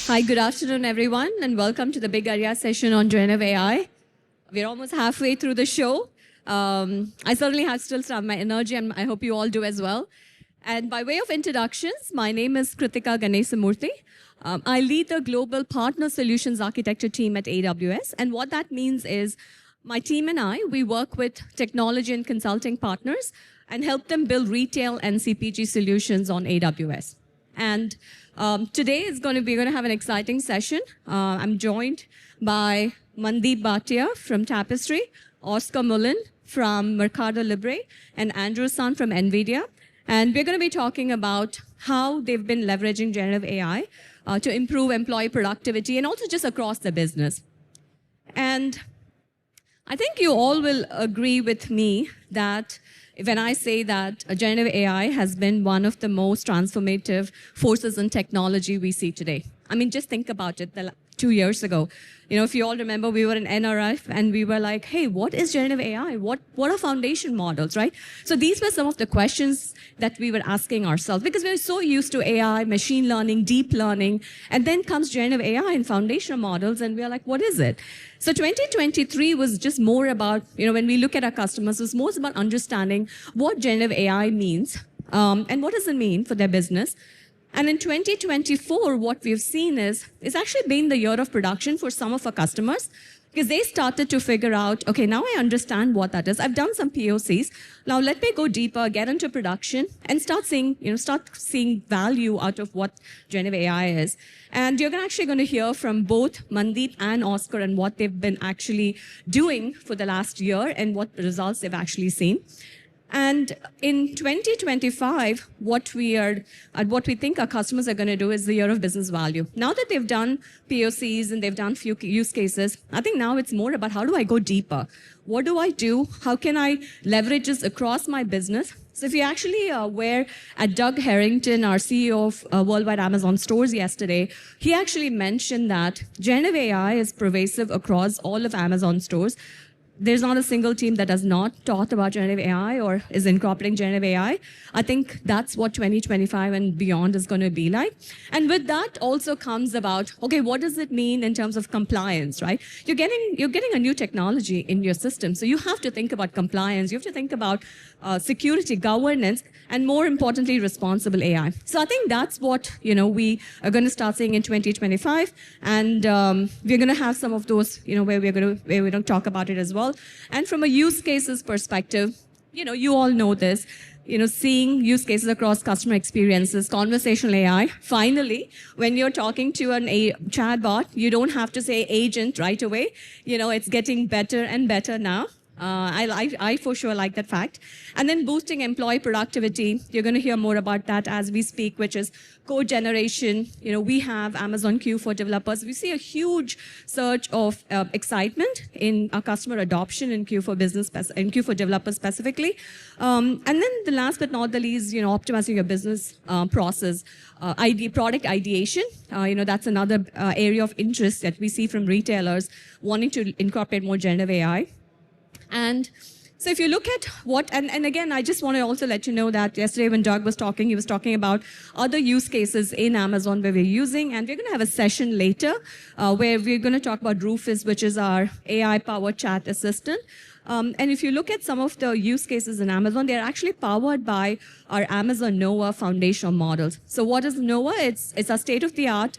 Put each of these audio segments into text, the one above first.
Hi, good afternoon, everyone, and welcome to the Big Area session on Generative AI. We're almost halfway through the show. I certainly have still some my energy, and I hope you all do as well. And by way of introductions, my name is Kritika Ganesamurthy. I lead the Global Partner Solutions Architecture team at AWS, and what that means is my team and I, we work with technology and consulting partners and help them build retail and CPG solutions on AWS. And today is we're going to have an exciting session. I'm joined by Mandeep Bhatia from Tapestry, Oscar Mullen from Mercado Libre, and Andrew Sun from NVIDIA. And we're going to be talking about how they've been leveraging generative AI to improve employee productivity and also just across the business. And I think you all will agree with me that when I say that generative AI has been one of the most transformative forces in technology we see today. I mean, just think about it. 2 years ago, if you all remember, we were in NRF and we were like, hey, what is generative AI? What are foundation models, right? So these were some of the questions that we were asking ourselves because we're so used to AI, machine learning, deep learning, and then comes generative AI and foundational models, and we're like, what is it? So 2023 was just more about, when we look at our customers, it was more about understanding what generative AI means and what does it mean for their business. And in 2024, what we've seen is it's actually been the year of production for some of our customers because they started to figure out, okay, now I understand what that is. I've done some POCs. Now let me go deeper, get into production, and start seeing value out of what generative AI is. And you're actually going to hear from both Mandeep and Oscar and what they've been actually doing for the last year and what results they've actually seen. And in 2025, what we think our customers are going to do is the year of business value. Now that they've done POCs and they've done few use cases, I think now it's more about how do I go deeper? What do I do? How can I leverage this across my business? So if you actually were at Doug Harrington, our CEO of Worldwide Amazon Stores yesterday, he actually mentioned that generative AI is pervasive across all of Amazon stores. There's not a single team that has not taught about generative AI or is incorporating generative AI. I think that's what 2025 and beyond is going to be like. And with that also comes about, okay, what does it mean in terms of compliance, right? You're getting a new technology in your system. So you have to think about compliance. You have to think about security, governance, and more importantly, responsible AI. So I think that's what, we are going to start seeing in 2025. And we're going to have some of those, where we're going to talk about it as well. And from a use cases perspective, you all know this, seeing use cases across customer experiences, conversational AI. Finally, when you're talking to a chatbot, you don't have to say agent right away. It's getting better and better now. I for sure like that fact. And then boosting employee productivity. You're going to hear more about that as we speak, which is code generation. We have Amazon Q for developers. We see a huge surge of excitement in our customer adoption in Q for business and Q for developers specifically. And then the last but not the least, optimizing your business process, product ideation. That's another area of interest that we see from retailers wanting to incorporate more generative AI. And so if you look at what, and again, I just want to also let you know that yesterday when Doug was talking, he was talking about other use cases in Amazon where we're using, and we're going to have a session later where we're going to talk about Rufus, which is our AI-powered chat assistant. And if you look at some of the use cases in Amazon, they're actually powered by our Amazon Noah foundational models. So what is Noah? It's a state-of-the-art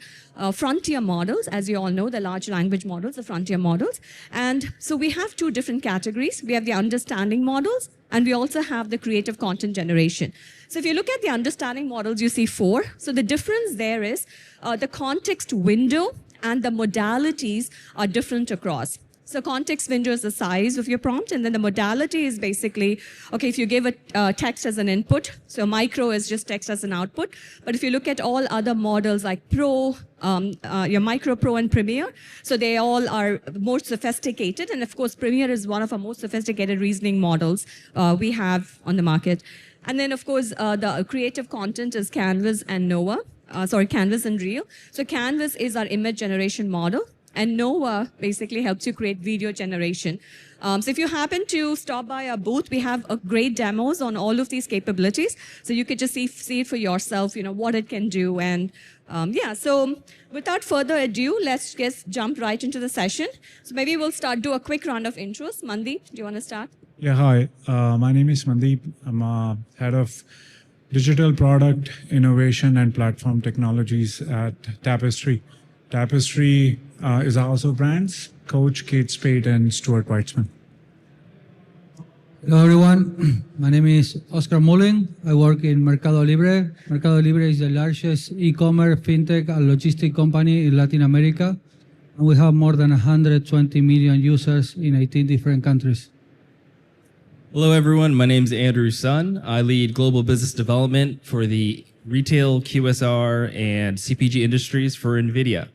frontier models. As you all know, the large language models, the frontier models. And so we have two different categories. We have the understanding models, and we also have the creative content generation. So if you look at the understanding models, you see 4. So the difference there is the context window and the modalities are different across. So context window is the size of your prompt, and then the modality is basically, okay, if you give a text as an input, so micro is just text as an output. But if you look at all other models like Pro, your Micro, Pro, and Premier, so they all are more sophisticated. And of course, Premier is one of our most sophisticated reasoning models we have on the market. And then, of course, the creative content is Canvas and Noah. Canvas and Reel. So Canvas is our image generation model. and Nova basically helps you create video generation. So if you happen to stop by our booth, we have a great demos on all of these capabilities. So you could just see it for yourself, what it can do. And yeah, so without further ado, let's just jump right into the session. So maybe we'll do a quick round of intros. Mandeep, do you want to start? Yeah, hi. My name is Mandeep. I'm head of digital product innovation and platform technologies at Tapestry. Tapestry is a house of brands, Coach, Kate Spade, and Stuart Weitzman. Hello, everyone. My name is Oscar Mullen. I work in Mercado Libre. Mercado Libre is the largest e-commerce, fintech, and logistic company in Latin America. And we have more than 120 million users in 18 different countries. Hello, everyone. My name is Andrew Sun. I lead global business development for the retail, QSR, and CPG industries for NVIDIA.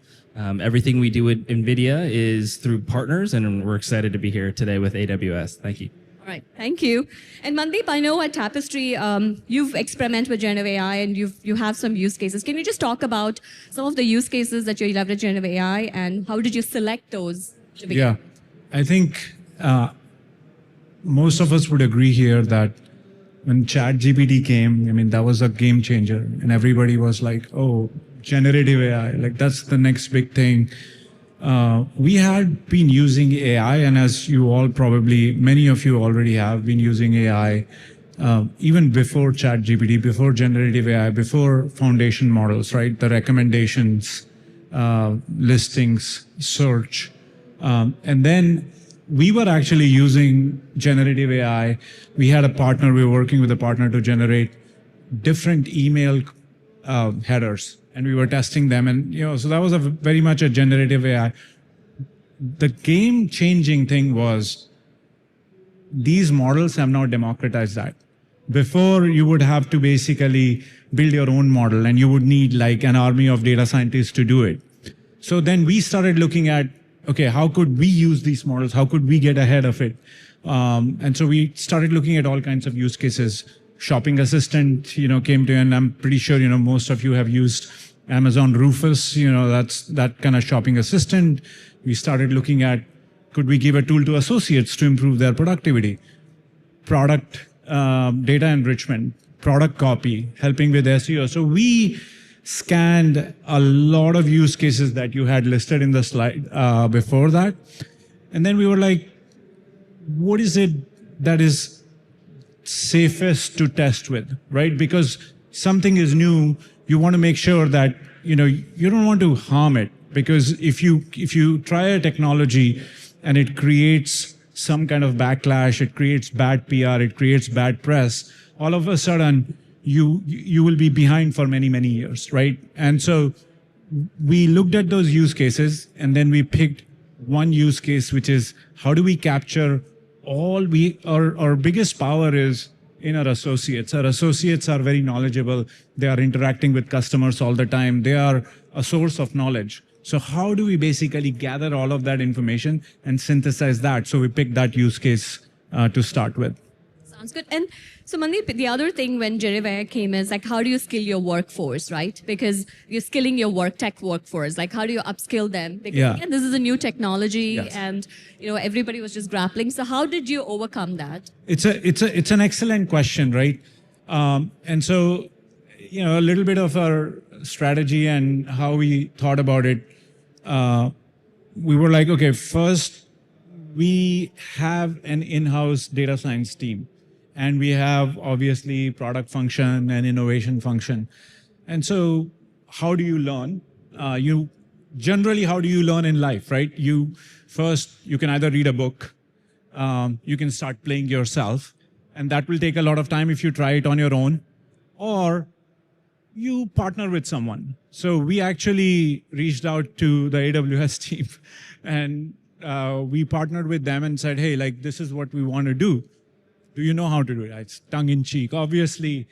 Everything we do at NVIDIA is through partners, and we're excited to be here today with AWS. Thank you. All right, thank you. And Mandeep, I know at Tapestry, you've experimented with generative AI and you have some use cases. Can you just talk about some of the use cases that you leverage generative AI and how did you select those to begin? Yeah, I think most of us would agree here that when ChatGPT came, I mean, that was a game changer. And everybody was like, oh, generative AI, like that's the next big thing. We had been using AI, and as you all probably, many of you already have been using AI, even before ChatGPT, before generative AI, before foundation models, right? The recommendations, listings, search. And then we were actually using generative AI. We had a partner, we were working with a partner to generate different email headers. And we were testing them, and so that was very much a generative AI. The game-changing thing was these models have now democratized that. Before, you would have to basically build your own model, and you would need like an army of data scientists to do it. So then we started looking at, okay, how could we use these models? How could we get ahead of it? And so we started looking at all kinds of use cases. Shopping assistant, came to, and I'm pretty sure, most of you have used Amazon Rufus, that's that kind of shopping assistant. We started looking at, could we give a tool to associates to improve their productivity? Product data enrichment, product copy, helping with SEO. So we scanned a lot of use cases that you had listed in the slide before that. And then we were like, what is it that is safest to test with, right? Because something is new, you want to make sure that you don't want to harm it, because if you try a technology and it creates some kind of backlash, it creates bad PR, it creates bad press, all of a sudden you will be behind for many years, right? And so we looked at those use cases, and then we picked one use case, which is how do we capture our biggest power is in our associates. Our associates are very knowledgeable. They are interacting with customers all the time. They are a source of knowledge. So how do we basically gather all of that information and synthesize that? So we picked that use case to start with. Sounds good. And so Mandeep, the other thing when generative AI came is like, how do you skill your workforce, right? Because you're skilling your tech workforce. Like, how do you upskill them? Because again, this is a new technology, Yes. and everybody was just grappling. So how did you overcome that? It's an excellent question, right? And so, a little bit of our strategy and how we thought about it. We were like, okay, first we have an in-house data science team. And we have obviously product function and innovation function. And so how do you learn? Generally, how do you learn in life, right? You can either read a book, you can start playing yourself, and that will take a lot of time if you try it on your own, or you partner with someone. So we actually reached out to the AWS team, and we partnered with them and said, hey, like, this is what we want to do. Do you know how to do it? It's tongue in cheek, obviously,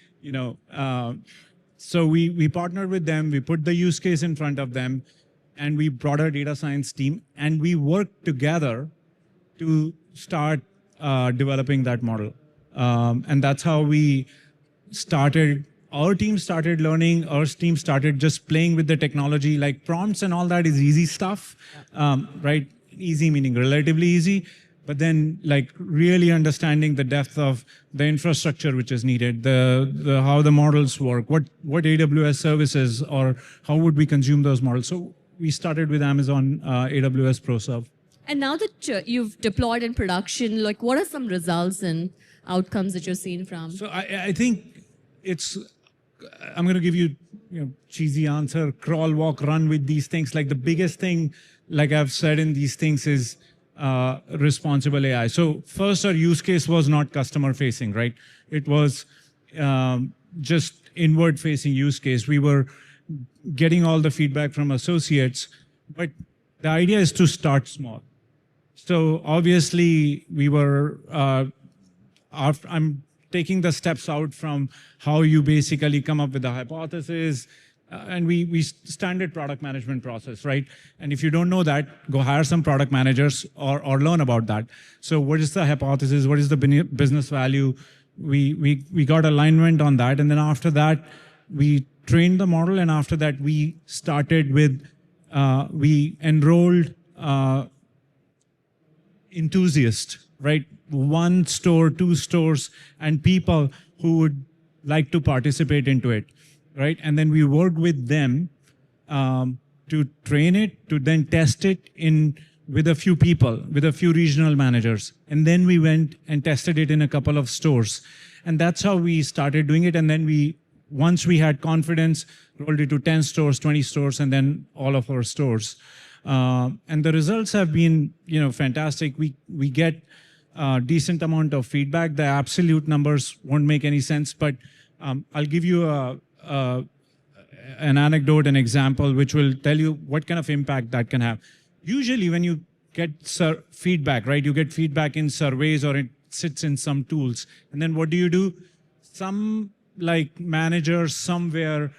so we partnered with them, we put the use case in front of them, and we brought our data science team, and we worked together to start developing that model. And that's how we started our team started learning, our team started just playing with the technology, like prompts and all that is easy stuff, right? Easy meaning relatively easy, but then like really understanding the depth of the infrastructure which is needed, the how the models work, what AWS services, or how would we consume those models. So we started with Amazon AWS ProServe. And now that you've deployed in production, like what are some results and outcomes that you're seeing from? So I think I'm going to give you, cheesy answer, crawl, walk, run with these things. Like the biggest thing, like I've said in these things is responsible AI. So first our use case was not customer facing, right? It was just inward facing use case. We were getting all the feedback from associates, but the idea is to start small. So obviously we were, I'm taking the steps out from how you basically come up with a hypothesis, and we standard product management process, right? And if you don't know that, go hire some product managers or learn about that. So what is the hypothesis? What is the business value? We got alignment on that, and then after that, we trained the model, and after that, we started with, we enrolled enthusiasts, right? 1 store, 2 stores, and people who would like to participate into it, right? And then we worked with them to train it, to then test it with a few people, with a few regional managers. And then we went and tested it in a couple of stores. And that's how we started doing it. And then once we had confidence, rolled it to 10 stores, 20 stores, and then all of our stores. And the results have been, fantastic. We get a decent amount of feedback. The absolute numbers won't make any sense, but I'll give you an anecdote, an example, which will tell you what kind of impact that can have. Usually when you get feedback, right, you get feedback in surveys or it sits in some tools. And then what do? Some manager somewhere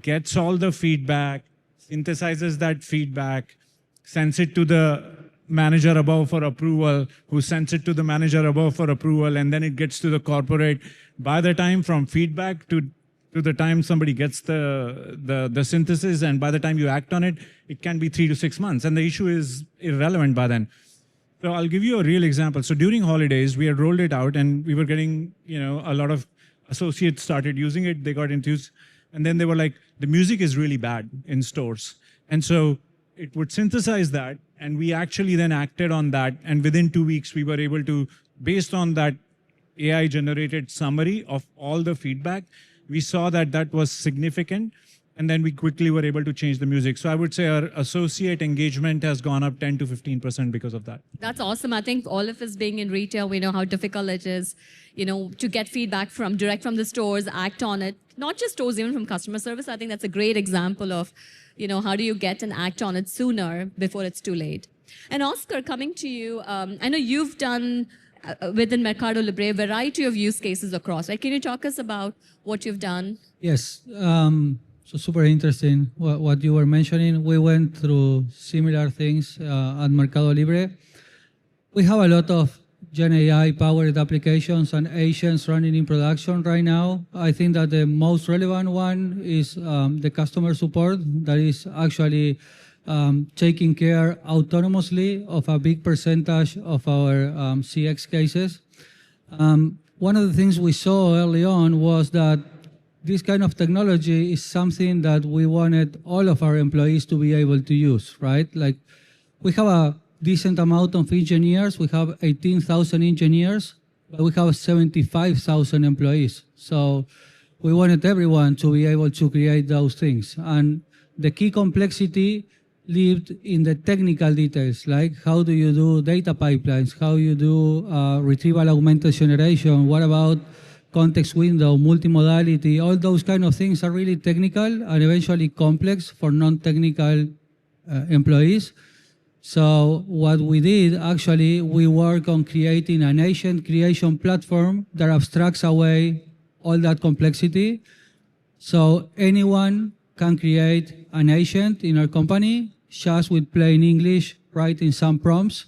gets all the feedback, synthesizes that feedback, sends it to the manager above for approval, who sends it to the manager above for approval, and then it gets to the corporate. By the time from feedback to the time somebody gets the synthesis, and by the time you act on it, it can be 3 to 6 months, and the issue is irrelevant by then. So I'll give you a real example. So during holidays, we had rolled it out, and we were getting, a lot of associates started using it. They got enthused, and then they were like, the music is really bad in stores. And so it would synthesize that, and we actually then acted on that. And within 2 weeks, we were able to, based on that AI-generated summary of all the feedback, we saw that that was significant. And then we quickly were able to change the music. So I would say our associate engagement has gone up 10 to 15% because of that. That's awesome. I think all of us being in retail, we know how difficult it is, to get feedback direct from the stores, act on it. Not just stores, even from customer service. I think that's a great example of, how do you get and act on it sooner before it's too late. And Oscar, coming to you, I know you've done within Mercado Libre a variety of use cases across, right? Can you talk us about what you've done? Yes. So super interesting what you were mentioning. We went through similar things at Mercado Libre. We have a lot of Gen AI powered applications and agents running in production right now. I think that the most relevant one is the customer support that is actually taking care autonomously of a big percentage of our CX cases. One of the things we saw early on was that this kind of technology is something that we wanted all of our employees to be able to use, right? Like, we have a decent amount of engineers. We have 18,000 engineers, but we have 75,000 employees. So we wanted everyone to be able to create those things. And the key complexity lived in the technical details, like how do you do data pipelines, how you do retrieval augmented generation, what about context window, multimodality, all those kind of things are really technical and eventually complex for non-technical employees. So what we did, actually, we work on creating an agent creation platform that abstracts away all that complexity. So anyone can create an agent in our company just with plain English, writing some prompts.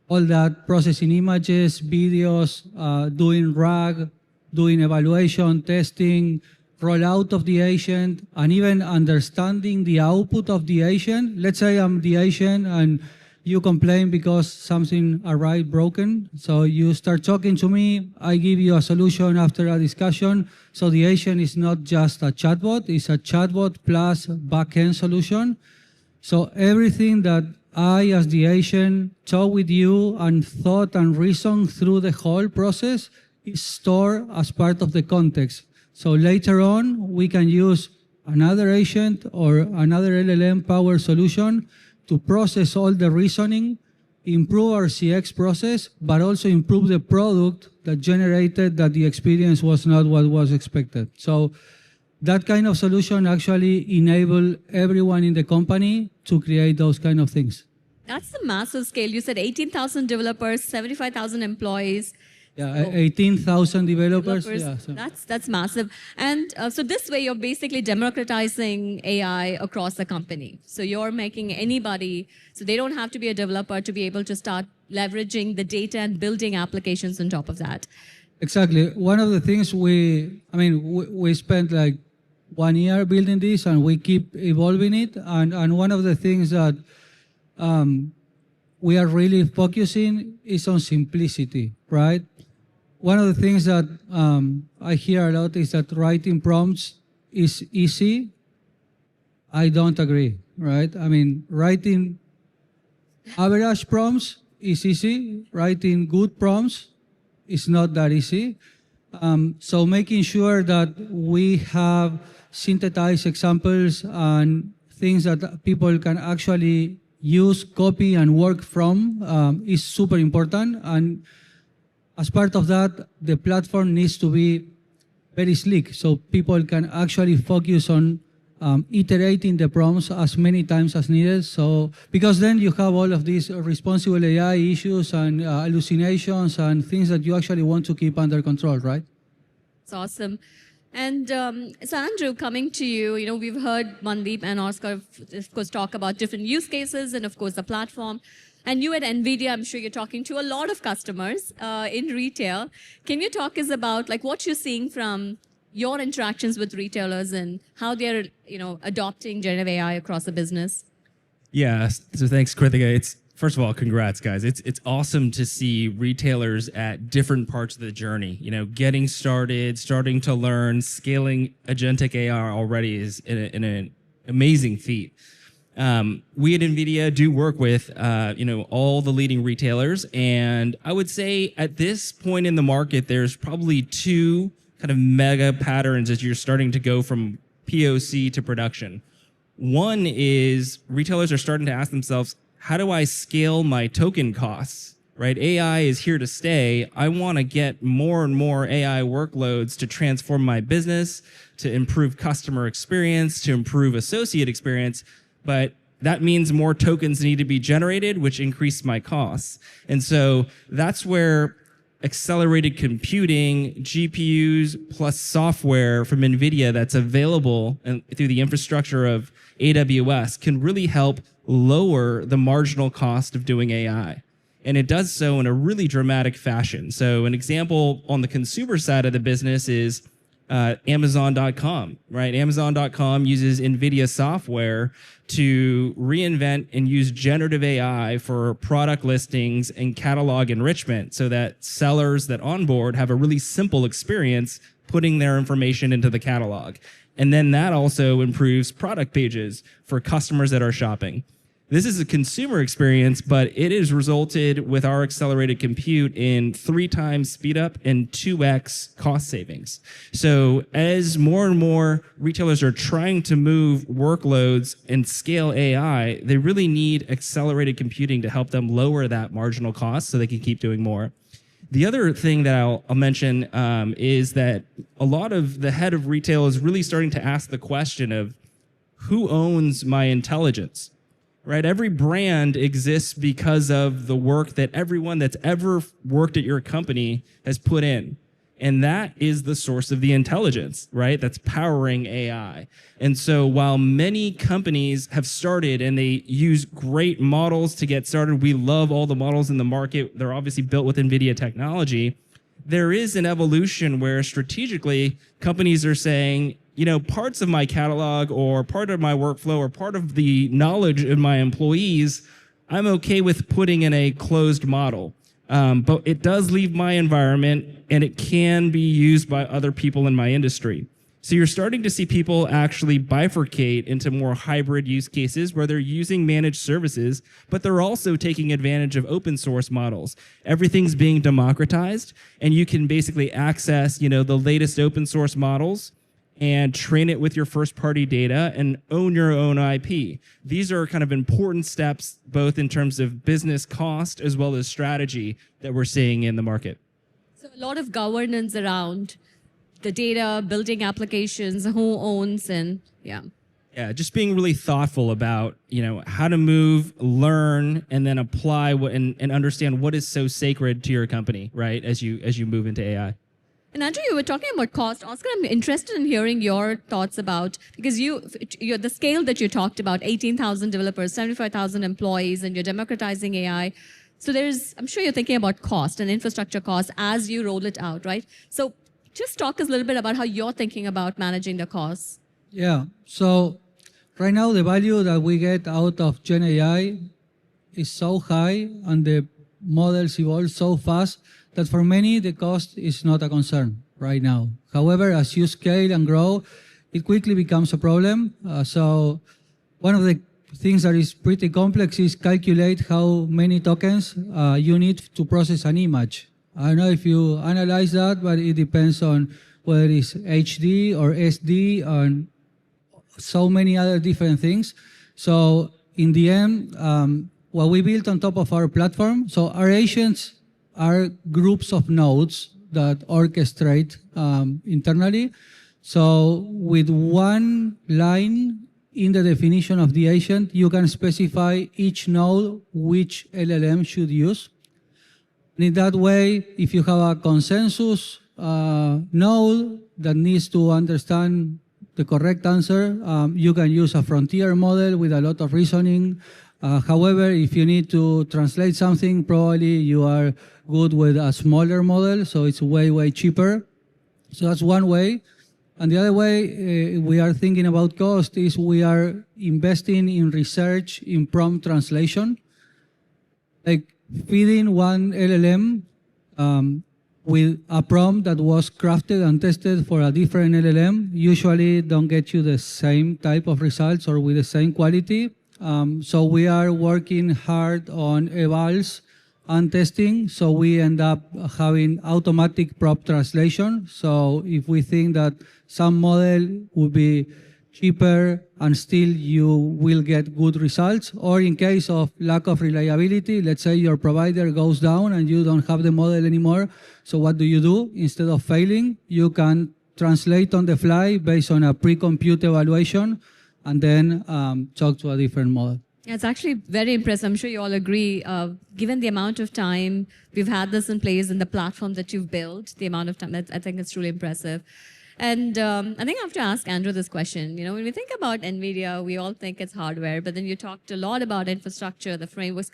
All that processing images, videos, doing RAG, doing evaluation, testing, rollout of the agent, and even understanding the output of the agent. Let's say I'm the agent and you complain because something arrived broken. So you start talking to me, I give you a solution after a discussion. So the agent is not just a chatbot, it's a chatbot plus backend solution. So everything that I, as the agent, talk with you and thought and reason through the whole process is stored as part of the context. So later on, we can use another agent or another LLM power solution to process all the reasoning, improve our CX process, but also improve the product that generated that the experience was not what was expected. So that kind of solution actually enable everyone in the company to create those kind of things. That's the massive scale. You said 18,000 developers, 75,000 employees. Yeah, 18,000 developers. Yeah, so. That's massive. And so this way, you're basically democratizing AI across the company. So you're making anybody, so they don't have to be a developer to be able to start leveraging the data and building applications on top of that. Exactly. One of the things we spent like 1 year building this, and we keep evolving it. And one of the things that we are really focusing is on simplicity, right? One of the things that I hear a lot is that writing prompts is easy. I don't agree, right? I mean, writing average prompts is easy. Writing good prompts is not that easy. So making sure that we have synthesized examples and things that people can actually use, copy, and work from is super important. And as part of that, the platform needs to be very slick so people can actually focus on iterating the prompts as many times as needed. So, because then you have all of these responsible AI issues and hallucinations and things that you actually want to keep under control, right? It's awesome. And so Andrew, coming to you, we've heard Mandeep and Oscar, of course, talk about different use cases and, of course, the platform. And you at NVIDIA, I'm sure you're talking to a lot of customers in retail. Can you talk us about what you're seeing from your interactions with retailers and how they're, adopting generative AI across the business? Yeah, so thanks, Krithika. First of all, congrats, guys. It's awesome to see retailers at different parts of the journey. Getting started, starting to learn, scaling agentic AI already is an amazing feat. We at NVIDIA do work with, all the leading retailers. And I would say at this point in the market, there's probably two kind of mega patterns as you're starting to go from POC to production. One is retailers are starting to ask themselves, how do I scale my token costs, right? AI is here to stay. I want to get more and more AI workloads to transform my business, to improve customer experience, to improve associate experience. But that means more tokens need to be generated, which increase my costs. And so that's where accelerated computing, GPUs plus software from NVIDIA that's available through the infrastructure of AWS can really help lower the marginal cost of doing AI. And it does so in a really dramatic fashion. So an example on the consumer side of the business is Amazon.com, right? Amazon.com uses NVIDIA software to reinvent and use generative AI for product listings and catalog enrichment so that sellers that onboard have a really simple experience putting their information into the catalog. And then that also improves product pages for customers that are shopping. This is a consumer experience, but it has resulted with our accelerated compute in 3 times speed up and 2x cost savings. So as more and more retailers are trying to move workloads and scale AI, they really need accelerated computing to help them lower that marginal cost so they can keep doing more. The other thing that I'll mention is that a lot of the head of retail is really starting to ask the question of who owns my intelligence? Right? Every brand exists because of the work that everyone that's ever worked at your company has put in. And that is the source of the intelligence, right? That's powering AI. And so while many companies have started and they use great models to get started, we love all the models in the market. They're obviously built with NVIDIA technology. There is an evolution where strategically companies are saying, parts of my catalog or part of my workflow or part of the knowledge of my employees, I'm okay with putting in a closed model. But it does leave my environment and it can be used by other people in my industry. So you're starting to see people actually bifurcate into more hybrid use cases where they're using managed services, but they're also taking advantage of open source models. Everything's being democratized, and you can basically access, the latest open source models and train it with your first party data and own your own IP. These are kind of important steps, both in terms of business cost as well as strategy that we're seeing in the market. So a lot of governance around the data, building applications, who owns, and yeah. Yeah, just being really thoughtful about, how to move, learn, and then apply and understand what is so sacred to your company, right? As you move into AI. And Andrew, you were talking about cost. Oscar, I'm interested in hearing your thoughts about, because you're the scale that you talked about, 18,000 developers, 75,000 employees, and you're democratizing AI. So I'm sure you're thinking about cost and infrastructure costs as you roll it out, right? So just talk us a little bit about how you're thinking about managing the costs. Yeah. So right now, the value that we get out of Gen AI is so high and the models evolve so fast that for many, the cost is not a concern right now. However, as you scale and grow, it quickly becomes a problem. So one of the things that is pretty complex is calculate how many tokens you need to process an image. I don't know if you analyze that, but it depends on whether it's HD or SD and so many other different things. So in the end, what we built on top of our platform, so our agents are groups of nodes that orchestrate internally. So with one line in the definition of the agent, you can specify each node which LLM should use. And in that way, if you have a consensus node that needs to understand the correct answer, you can use a frontier model with a lot of reasoning. However, if you need to translate something, probably you are good with a smaller model, so it's way, way cheaper. So that's one way. And the other way we are thinking about cost is we are investing in research in prompt translation. Like feeding one LLM with a prompt that was crafted and tested for a different LLM usually don't get you the same type of results or with the same quality. So we are working hard on evals and testing, so we end up having automatic prompt translation. So if we think that some model would be cheaper and still you will get good results, or in case of lack of reliability, let's say your provider goes down and you don't have the model anymore, so what do? Instead of failing, you can translate on the fly based on a pre-compute evaluation and then talk to a different model. Yeah, it's actually very impressive. I'm sure you all agree. Given the amount of time we've had this in place and the platform that you've built, the amount of time, I think it's truly impressive. And I think I have to ask Andrew this question. When we think about NVIDIA, we all think it's hardware, but then you talked a lot about infrastructure, the frameworks.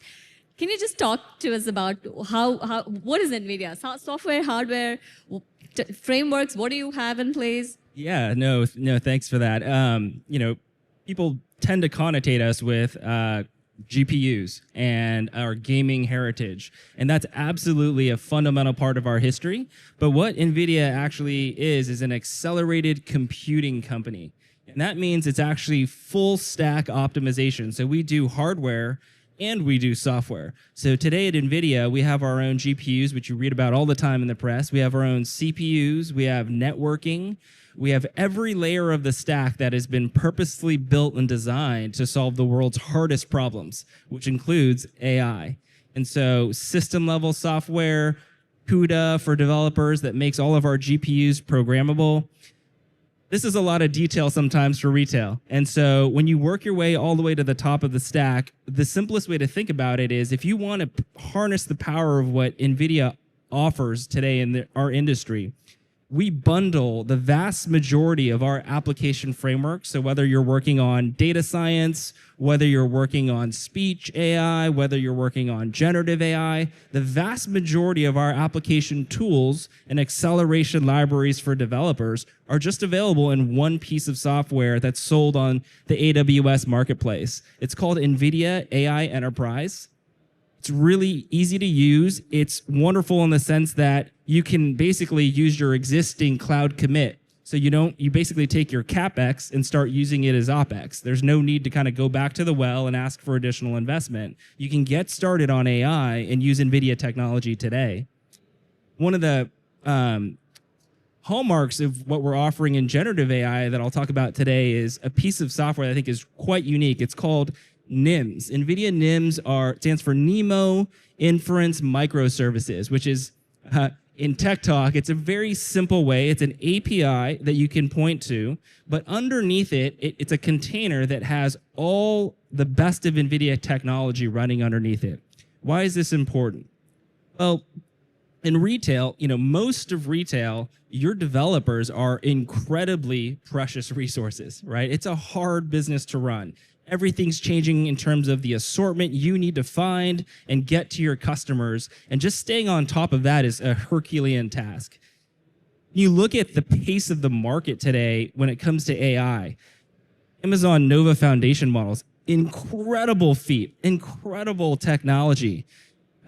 Can you just talk to us about what is NVIDIA? Software, hardware, frameworks, what do you have in place? Yeah, no, thanks for that. People tend to connotate us with GPUs and our gaming heritage. And that's absolutely a fundamental part of our history. But what NVIDIA actually is an accelerated computing company. And that means it's actually full stack optimization. So we do hardware and we do software. So today at NVIDIA, we have our own GPUs, which you read about all the time in the press. We have our own CPUs. We have networking. We have every layer of the stack that has been purposefully built and designed to solve the world's hardest problems, which includes AI. And so system-level software, CUDA for developers that makes all of our GPUs programmable. This is a lot of detail sometimes for retail. And so when you work your way all the way to the top of the stack, the simplest way to think about it is if you want to harness the power of what NVIDIA offers today in our industry, we bundle the vast majority of our application framework. So whether you're working on data science, whether you're working on speech AI, whether you're working on generative AI, the vast majority of our application tools and acceleration libraries for developers are just available in one piece of software that's sold on the AWS marketplace. It's called NVIDIA AI Enterprise. It's really easy to use. It's wonderful in the sense that you can basically use your existing cloud commit. So you basically take your CapEx and start using it as OpEx. There's no need to kind of go back to the well and ask for additional investment. You can get started on AI and use NVIDIA technology today. One of the hallmarks of what we're offering in generative AI that I'll talk about today is a piece of software that I think is quite unique. It's called NIMS. NVIDIA NIMS stands for NeMo Inference Microservices, which is in tech talk, it's a very simple way. It's an API that you can point to, but underneath it's a container that has all the best of NVIDIA technology running underneath it. Why is this important? Well, in retail, most of retail, your developers are incredibly precious resources, right? It's a hard business to run. Everything's changing in terms of the assortment you need to find and get to your customers. And just staying on top of that is a Herculean task. You look at the pace of the market today when it comes to AI. Amazon Nova Foundation models, incredible feat, incredible technology.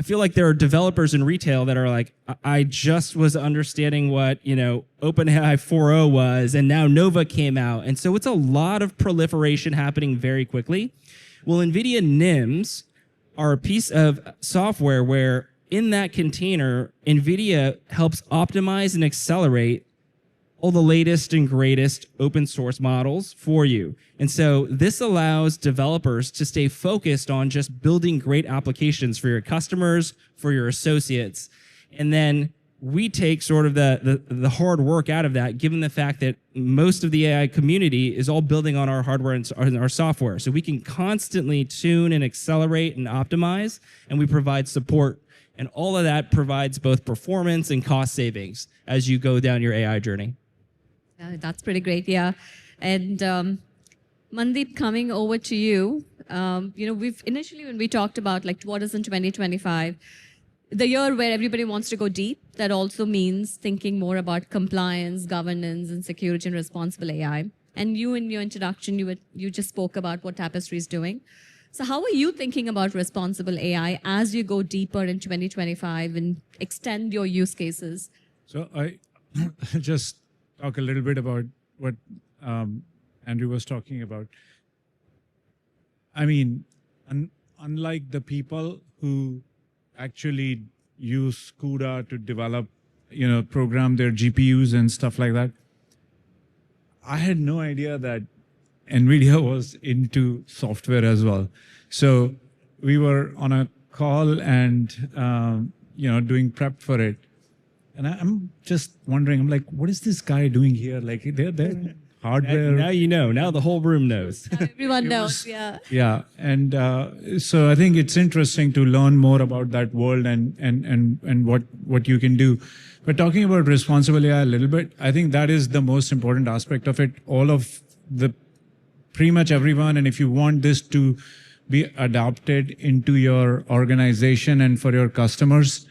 I feel like there are developers in retail that are like, I just was understanding what, OpenAI 4.0 was, and now Nova came out. And so it's a lot of proliferation happening very quickly. Well, NVIDIA NIMS are a piece of software where in that container, NVIDIA helps optimize and accelerate all the latest and greatest open source models for you. And so this allows developers to stay focused on just building great applications for your customers, for your associates. And then we take sort of the hard work out of that, given the fact that most of the AI community is all building on our hardware and our software. So we can constantly tune and accelerate and optimize, and we provide support. And all of that provides both performance and cost savings as you go down your AI journey. That's pretty great, yeah. And Mandeep, coming over to you, we've initially, when we talked about what is in 2025, the year where everybody wants to go deep, that also means thinking more about compliance, governance, and security and responsible AI. And you, in your introduction, you just spoke about what Tapestry is doing. So how are you thinking about responsible AI as you go deeper in 2025 and extend your use cases? So I just talk a little bit about what Andrew was talking about. I mean, unlike the people who actually use CUDA to develop, program their GPUs and stuff like that, I had no idea that NVIDIA was into software as well. So we were on a call and, doing prep for it. And I'm just wondering, I'm like, what is this guy doing here? Like, they're hardware. Now you know. Now the whole room knows. Everyone knows, yeah. Yeah, and so I think it's interesting to learn more about that world and what you can do. But talking about responsible AI a little bit, I think that is the most important aspect of it. Pretty much everyone, and if you want this to be adopted into your organization and for your customers,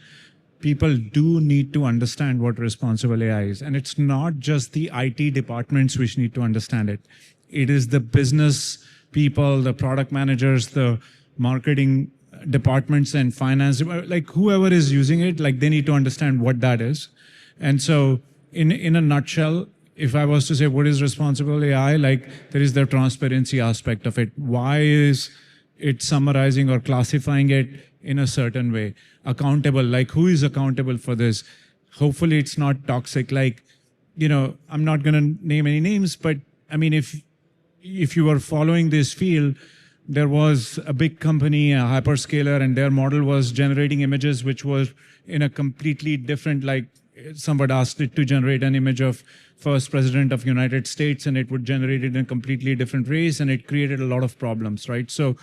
people do need to understand what responsible AI is. And it's not just the IT departments which need to understand it. It is the business people, the product managers, the marketing departments and finance, like whoever is using it, like they need to understand what that is. And so in a nutshell, if I was to say what is responsible AI, like there is the transparency aspect of it. Why is it summarizing or classifying it in a certain way? Accountable, like who is accountable for this? Hopefully it's not toxic. Like, I'm not going to name any names, but I mean, if you were following this field, there was a big company, a hyperscaler, and their model was generating images which was in a completely different, like somebody asked it to generate an image of first president of United States, and it would generate it in a completely different race, and it created a lot of problems, right? So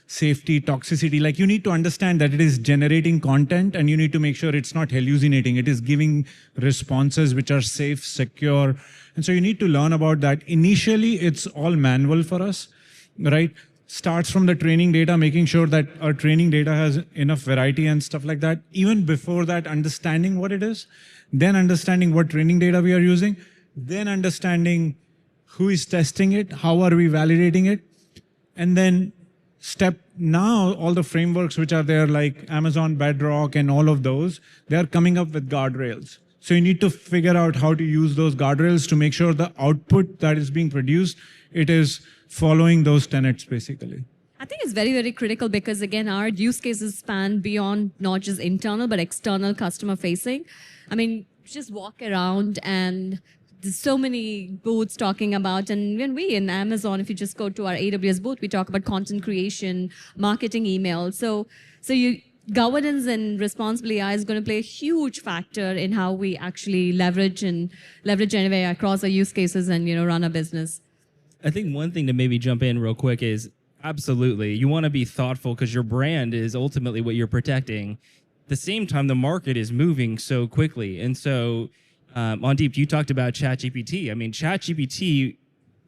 safety, toxicity. Like you need to understand that it is generating content and you need to make sure it's not hallucinating. It is giving responses which are safe, secure. And so you need to learn about that. Initially, it's all manual for us, right? Starts from the training data, making sure that our training data has enough variety and stuff like that. Even before that, understanding what it is, then understanding what training data we are using, then understanding who is testing it, how are we validating it, and then now all the frameworks which are there like Amazon Bedrock and all of those, they are coming up with guardrails. So you need to figure out how to use those guardrails to make sure the output that is being produced, it is following those tenets basically. I think it's very, very critical because, again, our use cases span beyond not just internal, but external customer facing. I mean, just walk around and there's so many booths talking about, and when we in Amazon, if you just go to our AWS booth, we talk about content creation, marketing, email. So governance and responsible AI is going to play a huge factor in how we actually leverage generative AI across our use cases and, run a business. I think one thing to maybe jump in real quick is absolutely, you want to be thoughtful because your brand is ultimately what you're protecting. At the same time, the market is moving so quickly. And so, Mandeep, you talked about ChatGPT. I mean, ChatGPT,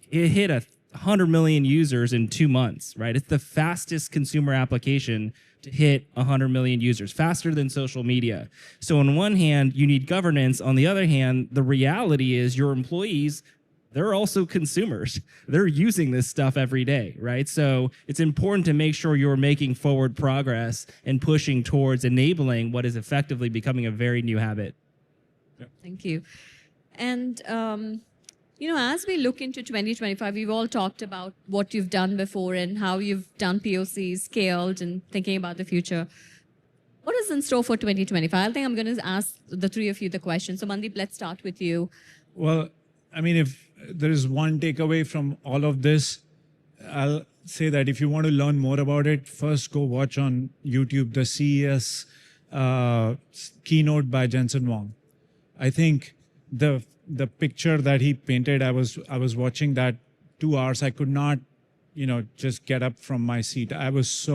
it hit 100 million users in 2 months, right? It's the fastest consumer application to hit 100 million users, faster than social media. So on one hand, you need governance. On the other hand, the reality is your employees, they're also consumers. They're using this stuff every day, right? So it's important to make sure you're making forward progress and pushing towards enabling what is effectively becoming a very new habit. Thank you. And, as we look into 2025, we've all talked about what you've done before and how you've done POCs, scaled, and thinking about the future. What is in store for 2025? I think I'm going to ask the three of you the question. So, Mandeep, let's start with you. Well, I mean, if there is one takeaway from all of this, I'll say that if you want to learn more about it, first go watch on YouTube the CES keynote by Jensen Huang. I think the picture that he painted, I was watching that 2 hours. I could not, just get up from my seat. I was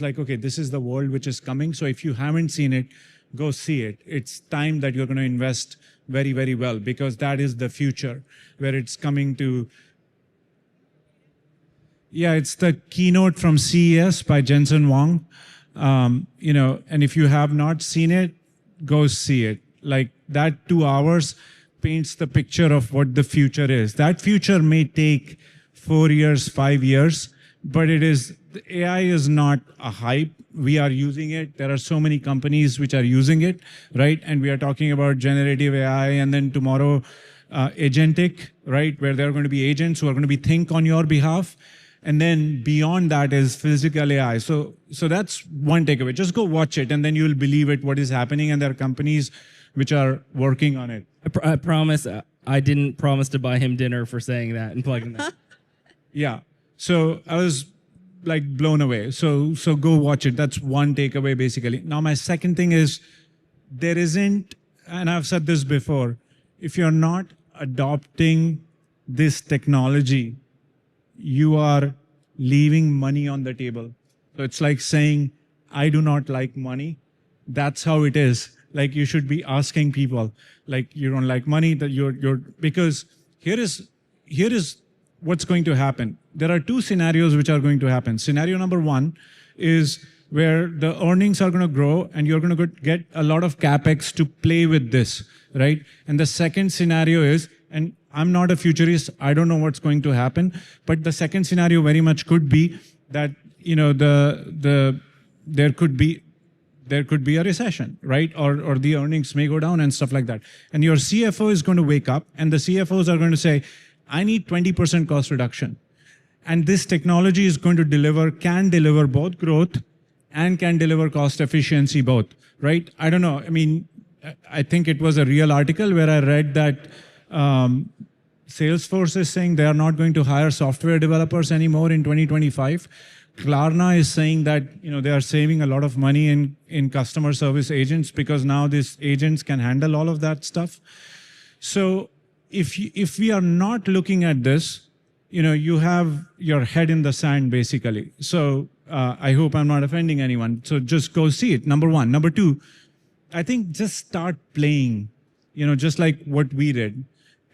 like, okay, this is the world which is coming. So if you haven't seen it, go see it. It's time that you're going to invest very, very well because that is the future where it's coming to. Yeah, it's the keynote from CES by Jensen Huang. And if you have not seen it, go see it. Like that 2 hours paints the picture of what the future is. That future may take 4 years, 5 years, but the AI is not a hype. We are using it. There are so many companies which are using it, right? And we are talking about generative AI and then tomorrow agentic, right? Where there are going to be agents who are going to think on your behalf. And then beyond that is physical AI. So that's one takeaway. Just go watch it and then you'll believe it, what is happening. And there are companies which are working on it. I promise I didn't promise to buy him dinner for saying that and plugging that. Yeah. So I was like blown away. So go watch it. That's one takeaway basically. Now my second thing is there isn't, and I've said this before, if you're not adopting this technology, you are leaving money on the table. So it's like saying, I do not like money. That's how it is. Like you should be asking people, like you don't like money, that because here is what's going to happen. There are two scenarios which are going to happen. Scenario number one is where the earnings are going to grow and you're going to get a lot of capex to play with this, right? And the second scenario is, and I'm not a futurist, I don't know what's going to happen, but the second scenario very much could be that, there could be a recession, right? Or the earnings may go down and stuff like that. And your CFO is going to wake up and the CFOs are going to say, I need 20% cost reduction. And this technology is going to can deliver both growth and can deliver cost efficiency both, right? I don't know. I mean, I think it was a real article where I read that Salesforce is saying they are not going to hire software developers anymore in 2025. Klarna is saying that they are saving a lot of money in customer service agents because now these agents can handle all of that stuff. So if we are not looking at this, you have your head in the sand basically. So I hope I'm not offending anyone. So just go see it. Number one. Number two, I think just start playing, just like what we did.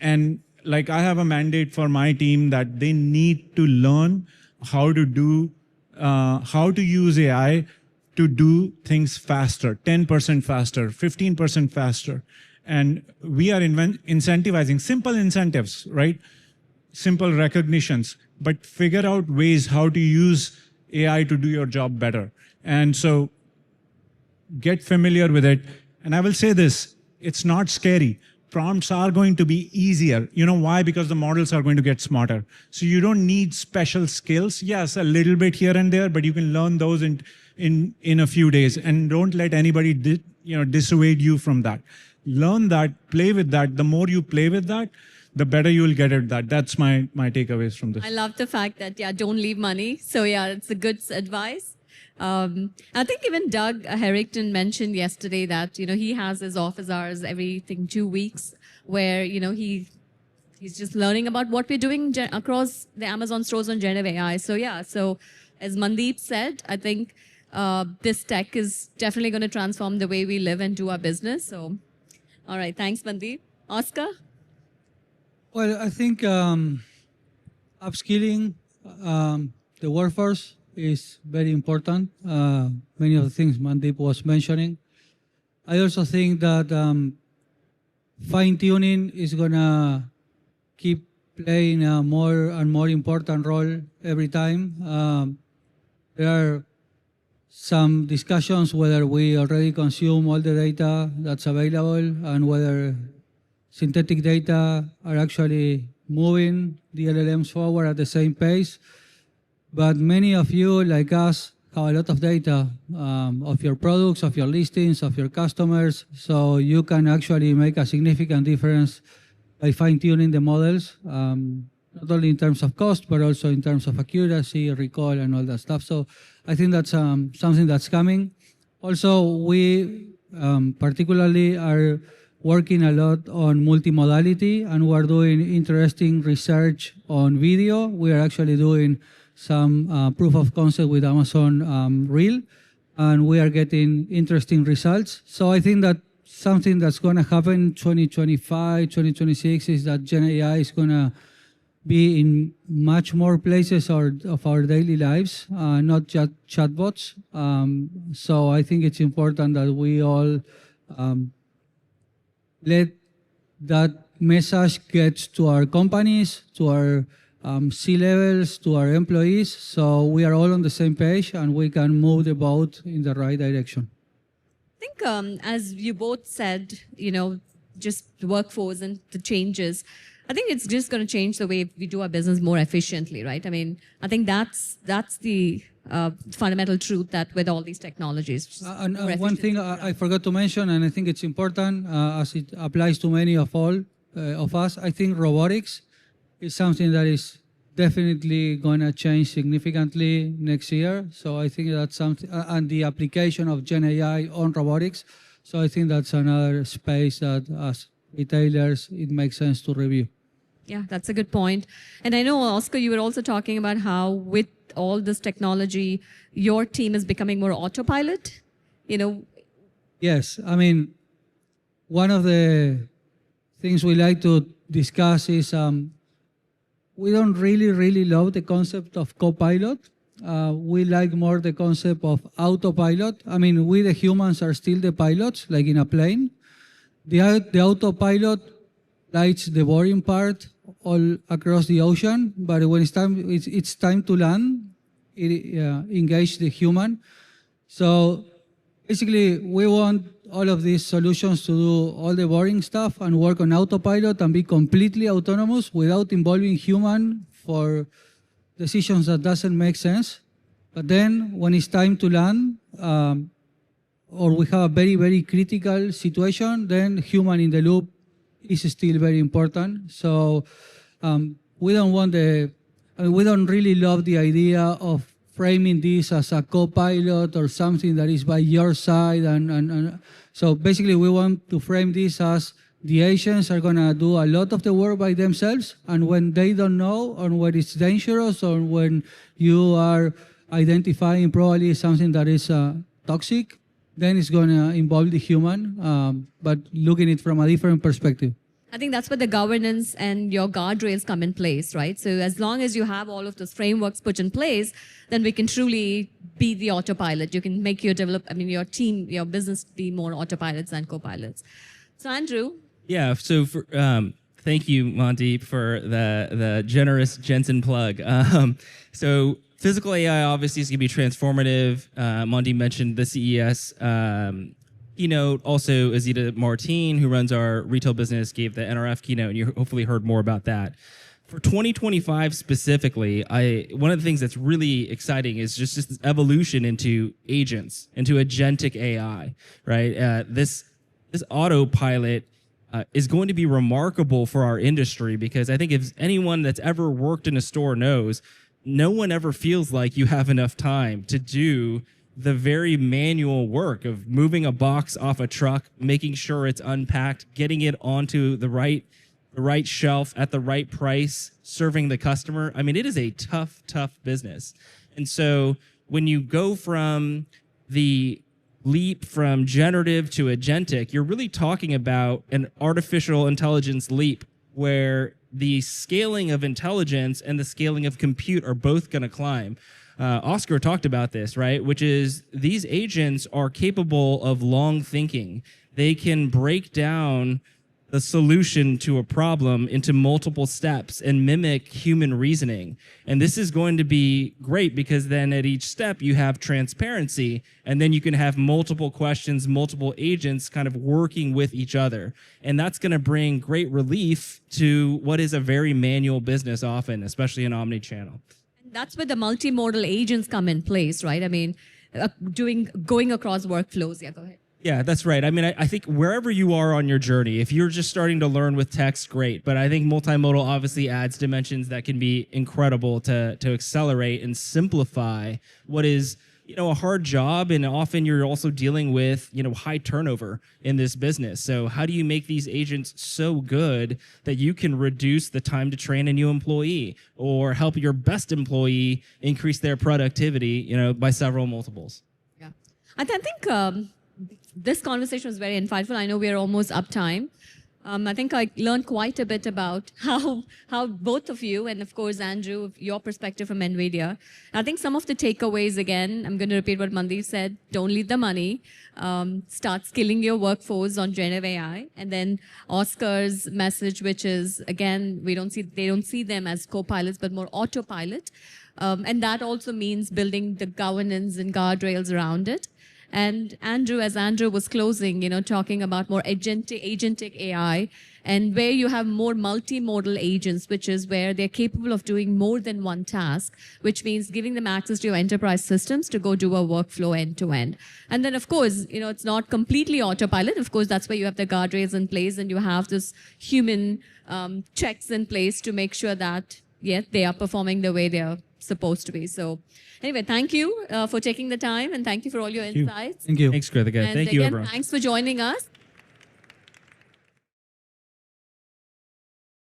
And like I have a mandate for my team that they need to learn how to use AI to do things faster, 10% faster, 15% faster. And we are incentivizing simple incentives, right? Simple recognitions, but figure out ways how to use AI to do your job better. And so get familiar with it. And I will say this, it's not scary. Prompts are going to be easier. You know why? Because the models are going to get smarter. So you don't need special skills. Yes, a little bit here and there, but you can learn those in a few days. And don't let anybody dissuade you from that. Learn that, play with that. The more you play with that, the better you will get at that. That's my takeaways from this. I love the fact that, don't leave money. So it's a good advice. I think even Doug Harrington mentioned yesterday that, he has his office hours every 2 weeks where, he's just learning about what we're doing across the Amazon stores on generative AI. So so as Mandeep said, I think this tech is definitely going to transform the way we live and do our business. So, all right. Thanks, Mandeep. Oscar? Well, I think upskilling the workforce is very important. Many of the things Mandeep was mentioning. I also think that fine-tuning is going to keep playing a more and more important role every time. There are some discussions whether we already consume all the data that's available and whether synthetic data are actually moving the LLMs forward at the same pace. But many of you, like us, have a lot of data of your products, of your listings, of your customers. So you can actually make a significant difference by fine-tuning the models, not only in terms of cost, but also in terms of accuracy, recall, and all that stuff. So I think that's something that's coming. Also, we particularly are working a lot on multimodality, and we're doing interesting research on video. We are actually doing some proof of concept with Amazon Reel, and we are getting interesting results. So I think that something that's going to happen in 2025, 2026 is that Gen AI is going to be in much more places of our daily lives, not just chatbots. So I think it's important that we all let that message get to our companies, to our C-levels, to our employees, so we are all on the same page and we can move the boat in the right direction. I think, as you both said, just the workforce and the changes, I think it's just going to change the way we do our business more efficiently, right? I mean, I think that's the fundamental truth that with all these technologies. And one thing I forgot to mention, and I think it's important as it applies to many of us, I think robotics is something that is definitely going to change significantly next year. So I think that's something, and the application of Gen AI on robotics. So I think that's another space that as retailers, it makes sense to review. Yeah, that's a good point. And I know, Oscar, you were also talking about how with all this technology, your team is becoming more autopilot, Yes, I mean, one of the things we like to discuss is we don't really love the concept of co-pilot. We like more the concept of autopilot. I mean, we the humans are still the pilots, like in a plane. The autopilot lights the boring part all across the ocean, but when it's time to land, it engage the human. So basically, we want all of these solutions to do all the boring stuff and work on autopilot and be completely autonomous without involving human for decisions that doesn't make sense. But then when it's time to land, or we have a very critical situation, then human in the loop is still very important. So we don't really love the idea of framing this as a co-pilot or something that is by your side. And so basically we want to frame this as The agents are going to do a lot of the work by themselves, and when they don't know or when it's dangerous or when you are identifying probably something that is toxic, then it's going to involve the human, but looking at it from a different perspective. I think that's where the governance and your guardrails come in place, right? So as long as you have all of those frameworks put in place, then we can truly be the autopilot. You can make your your team, your business be more autopilots than co-pilots. So Andrew. Yeah. So thank you, Monty, for the generous Jensen plug. So physical AI obviously is going to be transformative. Monty mentioned the CES keynote. Also, Azita Martin, who runs our retail business, gave the NRF keynote, and you hopefully heard more about that. For 2025 specifically, one of the things that's really exciting is just this evolution into agents, into agentic AI, right? This autopilot is going to be remarkable for our industry, because I think if anyone that's ever worked in a store knows, no one ever feels like you have enough time to do the very manual work of moving a box off a truck, making sure it's unpacked, getting it onto the right shelf at the right price, serving the customer. I mean, it is a tough business. And so when you go from the leap from generative to agentic, you're really talking about an artificial intelligence leap where the scaling of intelligence and the scaling of compute are both going to climb. Oscar talked about this, right? Which is these agents are capable of long thinking. They can break down the solution to a problem into multiple steps and mimic human reasoning. And this is going to be great because then at each step you have transparency, and then you can have multiple questions, multiple agents kind of working with each other. And that's going to bring great relief to what is a very manual business often, especially in omnichannel. That's where the multimodal agents come in place, right? I mean, going across workflows. Yeah, go ahead. Yeah, that's right. I mean, I think wherever you are on your journey, if you're just starting to learn with text, great. But I think multimodal obviously adds dimensions that can be incredible to accelerate and simplify what is, a hard job. And often you're also dealing with, high turnover in this business. So how do you make these agents so good that you can reduce the time to train a new employee or help your best employee increase their productivity, by several multiples? Yeah. I think this conversation was very insightful. I know we are almost up time. I think I learned quite a bit about how both of you, and of course, Andrew, your perspective from NVIDIA. I think some of the takeaways, again, I'm going to repeat what Mandeep said. Don't leave the money. Start skilling your workforce on generative AI. And then Oscar's message, which is, again, they don't see them as co-pilots, but more autopilot. And that also means building the governance and guardrails around it. And Andrew, as Andrew was closing, talking about more agentic AI, and where you have more multimodal agents, which is where they're capable of doing more than one task, which means giving them access to your enterprise systems to go do a workflow end to end. And then, of course, it's not completely autopilot. Of course, that's where you have the guardrails in place and you have this human checks in place to make sure that, they are performing the way they are supposed to be. So anyway, thank you for taking the time, and thank you for all your insights. Thank you. Thanks, Kritika. And Thank you, again, everyone. thanks for joining us.